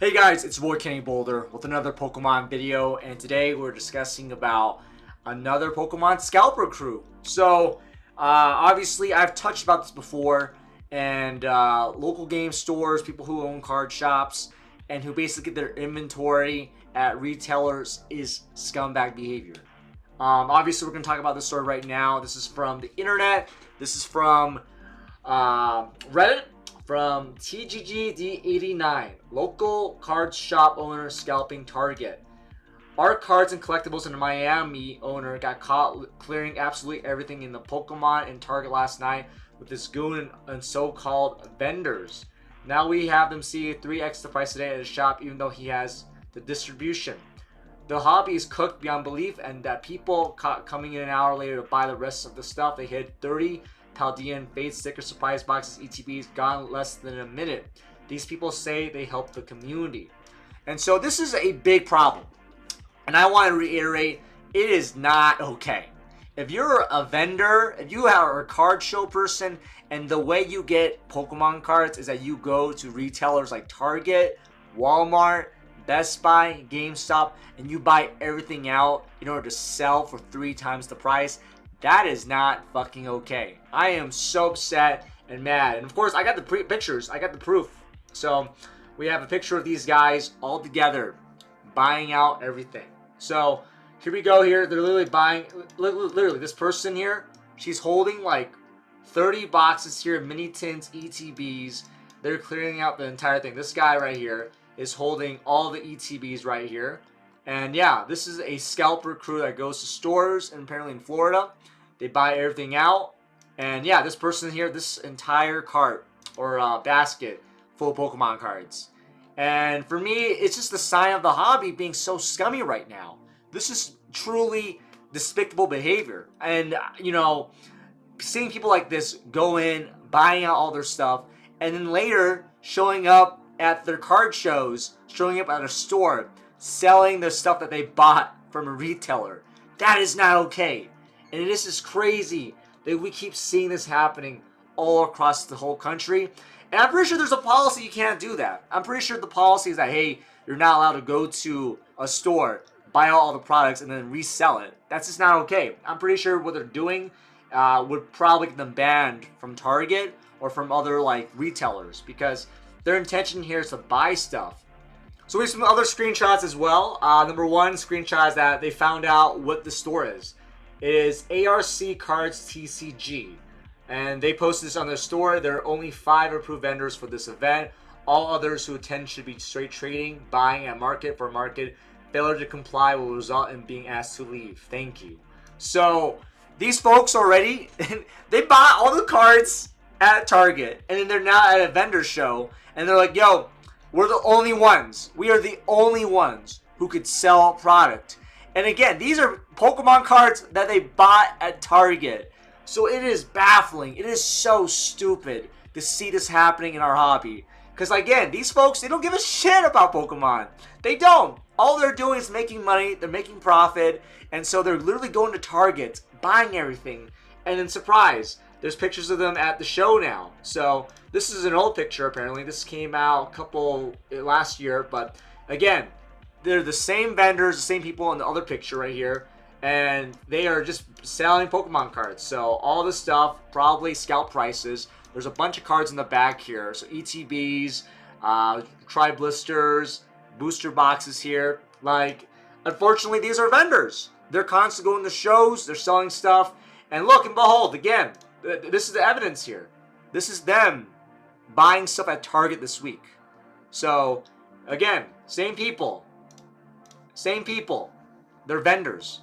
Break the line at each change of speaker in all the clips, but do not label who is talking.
Hey guys, it's Boy Kenny Boulder with another Pokemon video, and today we're discussing about another Pokemon Scalper crew. Obviously I've touched about this before, and local game stores, people who own card shops, and who basically get their inventory at retailers is scumbag behavior. Obviously we're going to talk about this story right now. This is from the internet. This is from Reddit. From TGGD89, local card shop owner scalping Target. Our cards and collectibles in the Miami owner got caught clearing absolutely everything in the Pokemon and Target last night with this goon and so-called vendors. Now we have them see 3x the price today at his shop even though he has the distribution. The hobby is cooked beyond belief, and that people caught coming in an hour later to buy the rest of the stuff. They hid 30 Paldean Fate sticker surprise boxes, ETBs, gone less than a minute. These people say they help the community. And so this is a big problem. And I want to reiterate, it is not okay. If you're a vendor, if you are a card show person, and the way you get Pokemon cards is that you go to retailers like Target, Walmart, Best Buy, GameStop, and you buy everything out in order to sell for 3 times the price, that is not fucking okay. I am so upset and mad. And of course, I got the pictures. I got the proof. So we have a picture of these guys all together buying out everything. So here we go here. They're literally buying, literally this person here, she's holding like 30 boxes here, mini tins, ETBs. They're clearing out the entire thing. This guy right here is holding all the ETBs right here. And yeah, this is a scalper crew that goes to stores, and apparently in Florida. They buy everything out. And yeah, this person here, this entire cart or basket full of Pokemon cards. And for me, it's just a sign of the hobby being so scummy right now. This is truly despicable behavior. And, you know, seeing people like this go in, buying out all their stuff, and then later showing up at their card shows, showing up at a store, selling the stuff that they bought from a retailer. That is not okay. And this is crazy that we keep seeing this happening all across the whole country. And I'm pretty sure there's a policy you can't do that. I'm pretty sure the policy is that, hey, you're not allowed to go to a store, buy all the products, and then resell it. That's just not okay. I'm pretty sure what they're doing would probably get them banned from Target or from other like retailers, because their intention here is to buy stuff. So we have some other screenshots as well. Number one screenshot is that they found out what the store is. It is ARC Cards TCG. And they posted this on their store. There are only 5 approved vendors for this event. All others who attend should be straight trading, buying at market for market. Failure to comply will result in being asked to leave. Thank you. So these folks already, they bought all the cards at Target. And then they're now at a vendor show. And they're like, yo, we're the only ones. We are the only ones who could sell product. And again, these are Pokemon cards that they bought at Target. So it is baffling. It is so stupid to see this happening in our hobby. Because again, these folks, they don't give a shit about Pokemon. They don't. All they're doing is making money. They're making profit. And so they're literally going to Target, buying everything. And then surprise, there's pictures of them at the show now. So this is an old picture apparently. This came out last year. But again, they're the same vendors, the same people in the other picture right here. And they are just selling Pokemon cards. So all this stuff, probably scalp prices. There's a bunch of cards in the back here. So ETBs, Tri-Blisters, booster boxes here. Like, unfortunately, these are vendors. They're constantly going to shows. They're selling stuff. And look and behold, again, this is the evidence here. This is them buying stuff at Target this week. So, again, same people. Same people. They're vendors.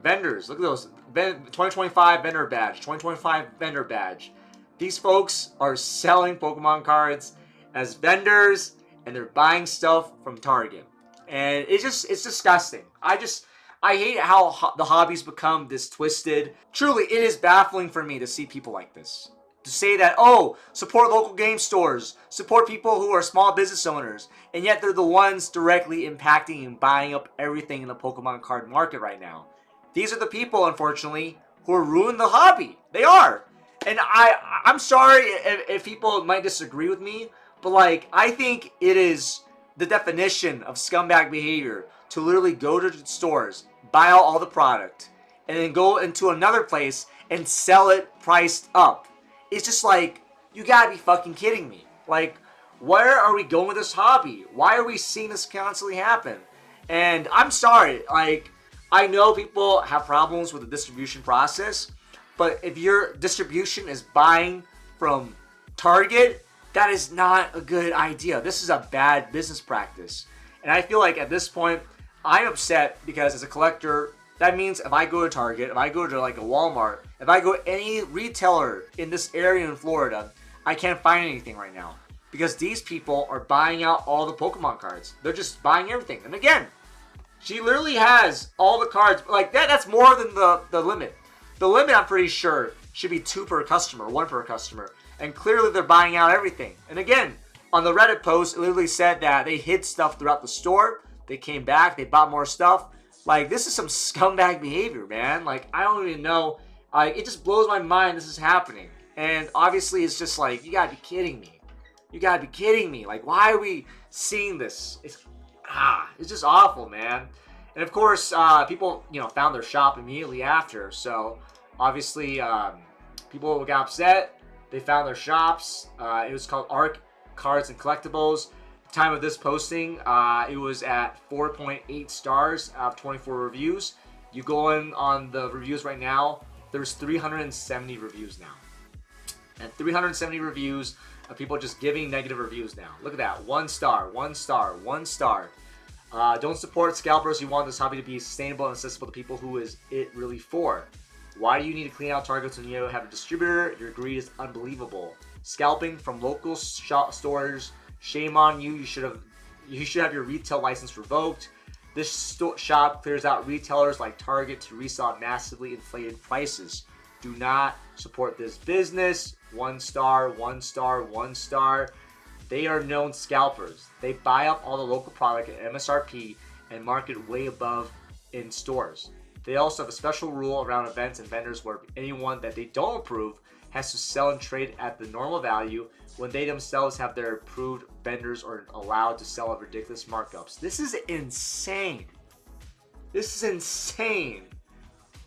Vendors. Look at those. 2025 vendor badge. 2025 vendor badge. These folks are selling Pokemon cards as vendors, and they're buying stuff from Target. And it's disgusting. I hate how the hobby's become this twisted. Truly, it is baffling for me to see people like this. To say that, oh, support local game stores, support people who are small business owners, and yet they're the ones directly impacting and buying up everything in the Pokemon card market right now. These are the people, unfortunately, who are ruining the hobby. They are. And I'm sorry if people might disagree with me, but like, I think it is the definition of scumbag behavior to literally go to stores, buy out all the product, and then go into another place and sell it priced up. It's just like, you gotta be fucking kidding me. Like, where are we going with this hobby? Why are we seeing this constantly happen? And I'm sorry, like, I know people have problems with the distribution process, but if your distribution is buying from Target, that is not a good idea. This is a bad business practice. And I feel like at this point, I'm upset because as a collector, that means if I go to Target, if I go to like a Walmart, if I go to any retailer in this area in Florida, I can't find anything right now. Because these people are buying out all the Pokemon cards. They're just buying everything. And again, she literally has all the cards. Like, that's more than the limit. The limit, I'm pretty sure, should be 2 per customer, 1 per customer. And clearly they're buying out everything. And again, on the Reddit post, it literally said that they hid stuff throughout the store. They came back, they bought more stuff. Like, this is some scumbag behavior, man. Like, I don't even know. It just blows my mind this is happening. And obviously, it's just like, you gotta be kidding me. You gotta be kidding me. Like, why are we seeing this? It's just awful, man. And of course, people, found their shop immediately after. So, obviously, people got upset. They found their shops. It was called Arc Cards and Collectibles. The time of this posting, it was at 4.8 stars out of 24 reviews. You go in on the reviews right now, there's 370 reviews now. And 370 reviews of people just giving negative reviews now. Look at that. 1 star, 1 star, 1 star. Don't support scalpers. You want this hobby to be sustainable and accessible to people who is it really for. Why do you need to clean out targets when you have a distributor? Your greed is unbelievable. Scalping from local stores. Shame on you. You should have your retail license revoked. This shop clears out retailers like Target to resell massively inflated prices. Do not support this business. 1 star, 1 star, 1 star. They are known scalpers. They buy up all the local product at MSRP and market way above in stores. They also have a special rule around events and vendors where anyone that they don't approve has to sell and trade at the normal value when they themselves have their approved vendors are allowed to sell at ridiculous markups. This is insane. This is insane.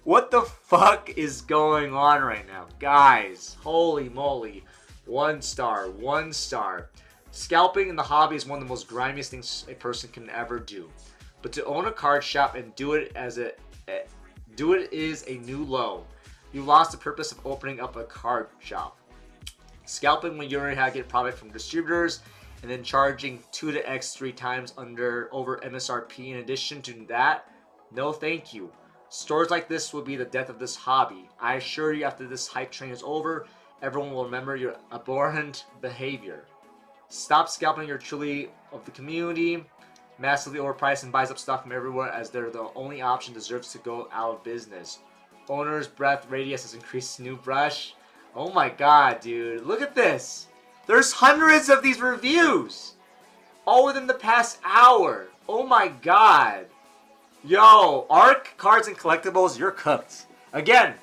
What the fuck is going on right now? Guys, holy moly. 1 star, 1 star. Scalping in the hobby is one of the most grimiest things a person can ever do. But to own a card shop and do it is a new low. You lost the purpose of opening up a card shop. Scalping when you already have to get product from distributors and then charging 2 to X 3 times over MSRP in addition to that, no thank you. Stores like this will be the death of this hobby. I assure you after this hype train is over, everyone will remember your abhorrent behavior. Stop scalping your truly of the community. Massively overpriced and buys up stuff from everywhere as they're the only option deserves to go out of business. Owner's breath radius has increased new brush. Oh my god, dude. Look at this. There's hundreds of these reviews. All within the past hour. Oh my god. Yo, Arc Cards and Collectibles, you're cooked. Again,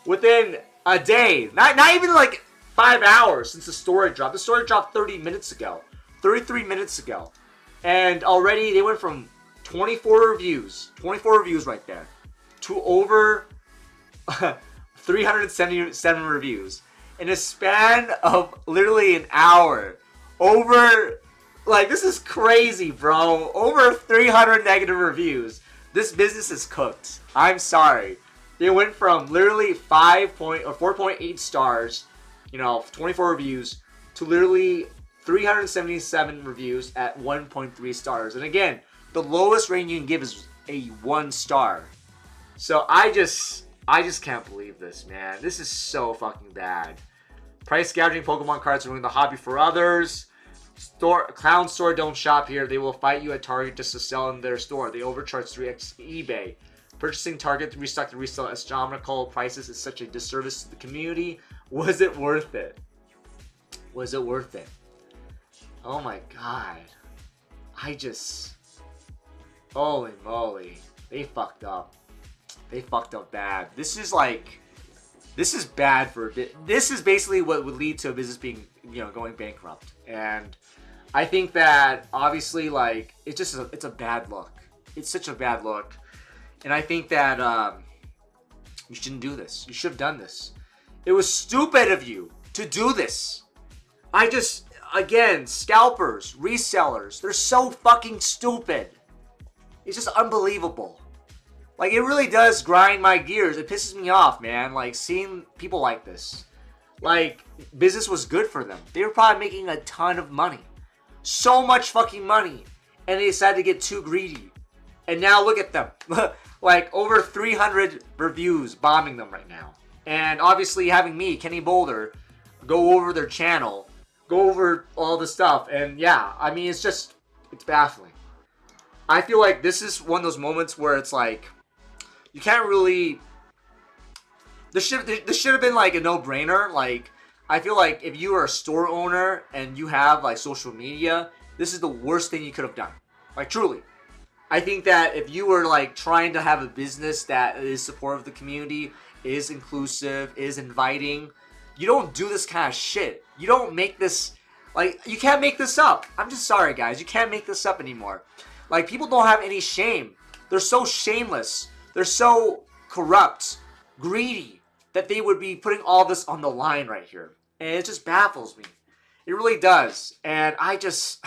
within a day. Not even like 5 hours since the story dropped. The story dropped 30 minutes ago. 33 minutes ago. And already they went from 24 reviews right there, to over 377 reviews in a span of literally an hour. This is crazy, bro. Over 300 negative reviews. This business is cooked. I'm sorry. They went from literally 4.8 stars, 24 reviews, to literally 377 reviews at 1.3 stars. And again, the lowest rating you can give is a 1 star. So I just can't believe this, man. This is so fucking bad. Price gouging Pokemon cards ruining the hobby for others. Clown store don't shop here. They will fight you at Target just to sell in their store. They overcharge 3x eBay. Purchasing Target to restock and resell at astronomical prices is such a disservice to the community. Was it worth it? Was it worth it? Oh my god. Holy moly. They fucked up. They fucked up bad. This is bad for a bit. This is basically what would lead to a business being, going bankrupt. And I think that obviously, like, it's a bad look. It's such a bad look, and I think that you shouldn't do this. You should have done this. It was stupid of you to do this. Again, scalpers, resellers, they're so fucking stupid. It's just unbelievable. Like, it really does grind my gears. It pisses me off, man. Like, seeing people like this. Like, business was good for them. They were probably making a ton of money. So much fucking money. And they decided to get too greedy. And now look at them. Like, over 300 reviews bombing them right now. And obviously having me, Kenny Boulder, go over their channel, go over all the stuff. And yeah, I mean, it's baffling. I feel like this is one of those moments where it's like, you can't really... This should have been like a no-brainer. Like, I feel like if you are a store owner and you have like social media, this is the worst thing you could have done. Like, truly. I think that if you were like trying to have a business that is supportive of the community, is inclusive, is inviting, you don't do this kind of shit. You don't make this, like, you can't make this up. I'm just sorry, guys. You can't make this up anymore. Like, people don't have any shame. They're so shameless. They're so corrupt, greedy, that they would be putting all this on the line right here. And it just baffles me. It really does. And I just...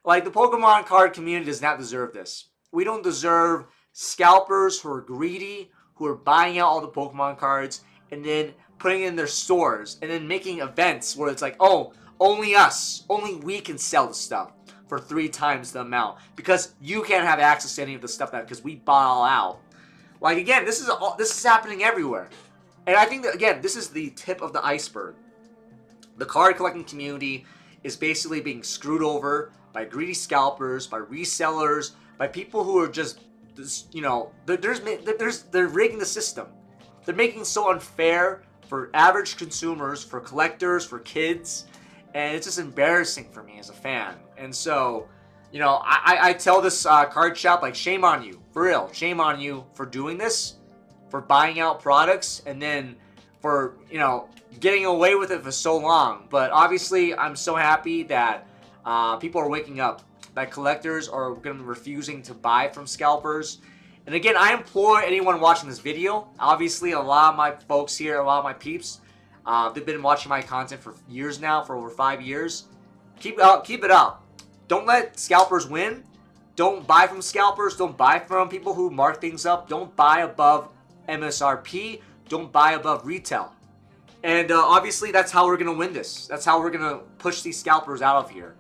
Like, the Pokemon card community does not deserve this. We don't deserve scalpers who are greedy, who are buying out all the Pokemon cards, and then putting it in their stores, and then making events where it's like, oh, only us, only we can sell the stuff for 3 times the amount. Because you can't have access to any of the stuff because we buy all out. Like, again, this is happening everywhere. And I think that, again, this is the tip of the iceberg. The card collecting community is basically being screwed over by greedy scalpers, by resellers, by people who are just, you know, they're rigging the system. They're making it so unfair for average consumers, for collectors, for kids, and it's just embarrassing for me as a fan. And so, you know, I tell this card shop, like, shame on you, for real, shame on you for doing this, for buying out products, and then for, you know, getting away with it for so long. But obviously, I'm so happy that people are waking up, that collectors are going to be refusing to buy from scalpers. And again, I implore anyone watching this video, obviously a lot of my folks here, a lot of my peeps, they've been watching my content for years now, for over 5 years. Keep it up. Don't let scalpers win. Don't buy from scalpers. Don't buy from people who mark things up. Don't buy above MSRP. Don't buy above retail. And obviously, that's how we're going to win this. That's how we're going to push these scalpers out of here.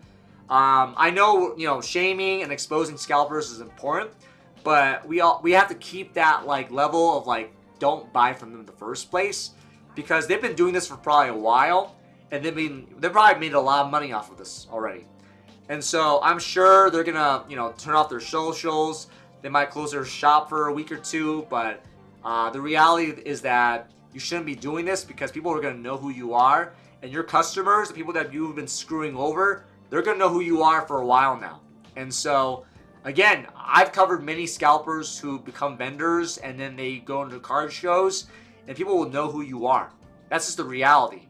I know, you know, shaming and exposing scalpers is important, but we have to keep that, like, level of, like, don't buy from them in the first place, because they've been doing this for probably a while, and they've probably made a lot of money off of this already. And so I'm sure they're gonna, you know, turn off their socials. They might close their shop for a week or two, but the reality is that you shouldn't be doing this, because people are gonna know who you are, and your customers, the people that you've been screwing over, they're going to know who you are for a while now. And so, again, I've covered many scalpers who become vendors and then they go into card shows, and people will know who you are. That's just the reality.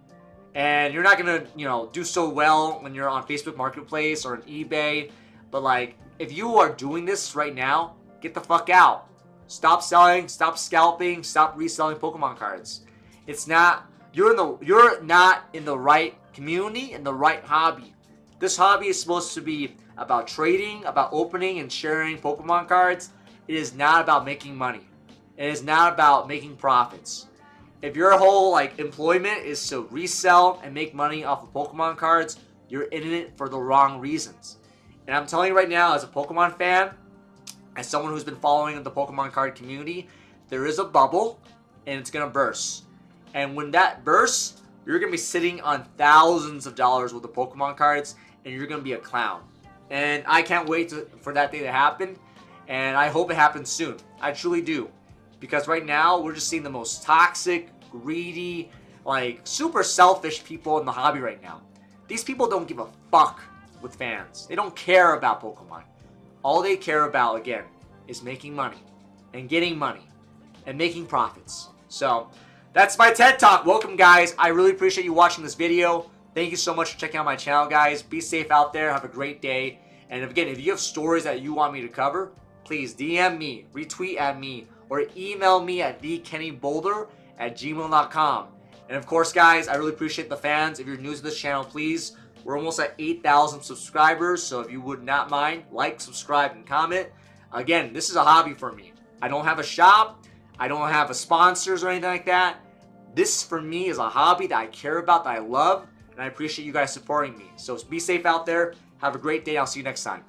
And you're not going to, you know, do so well when you're on Facebook Marketplace or on eBay. But, like, if you are doing this right now, get the fuck out. Stop selling, stop scalping, stop reselling Pokemon cards. It's not, you're not in the right community, in the right hobby. This hobby is supposed to be about trading, about opening and sharing Pokemon cards. It is not about making money. It is not about making profits. If your whole, like, employment is to resell and make money off of Pokemon cards, you're in it for the wrong reasons. And I'm telling you right now, as a Pokemon fan, as someone who's been following the Pokemon card community, there is a bubble and it's gonna burst. And when that bursts, you're gonna be sitting on thousands of dollars worth of Pokemon cards, and you're going to be a clown. And I can't wait for that day to happen. And I hope it happens soon. I truly do. Because right now, we're just seeing the most toxic, greedy, like, super selfish people in the hobby right now. These people don't give a fuck with fans. They don't care about Pokemon. All they care about, again, is making money. And getting money. And making profits. So, that's my TED Talk. Welcome, guys. I really appreciate you watching this video. Thank you so much for checking out my channel, guys. Be safe out there. Have a great day. And again, if you have stories that you want me to cover, please DM me, retweet at me, or email me at thekennyboulder@gmail.com. And of course, guys, I really appreciate the fans. If you're new to this channel, please, we're almost at 8,000 subscribers. So if you would not mind, like, subscribe, and comment. Again, this is a hobby for me. I don't have a shop. I don't have a sponsors or anything like that. This, for me, is a hobby that I care about, that I love, and I appreciate you guys supporting me. So be safe out there. Have a great day. I'll see you next time.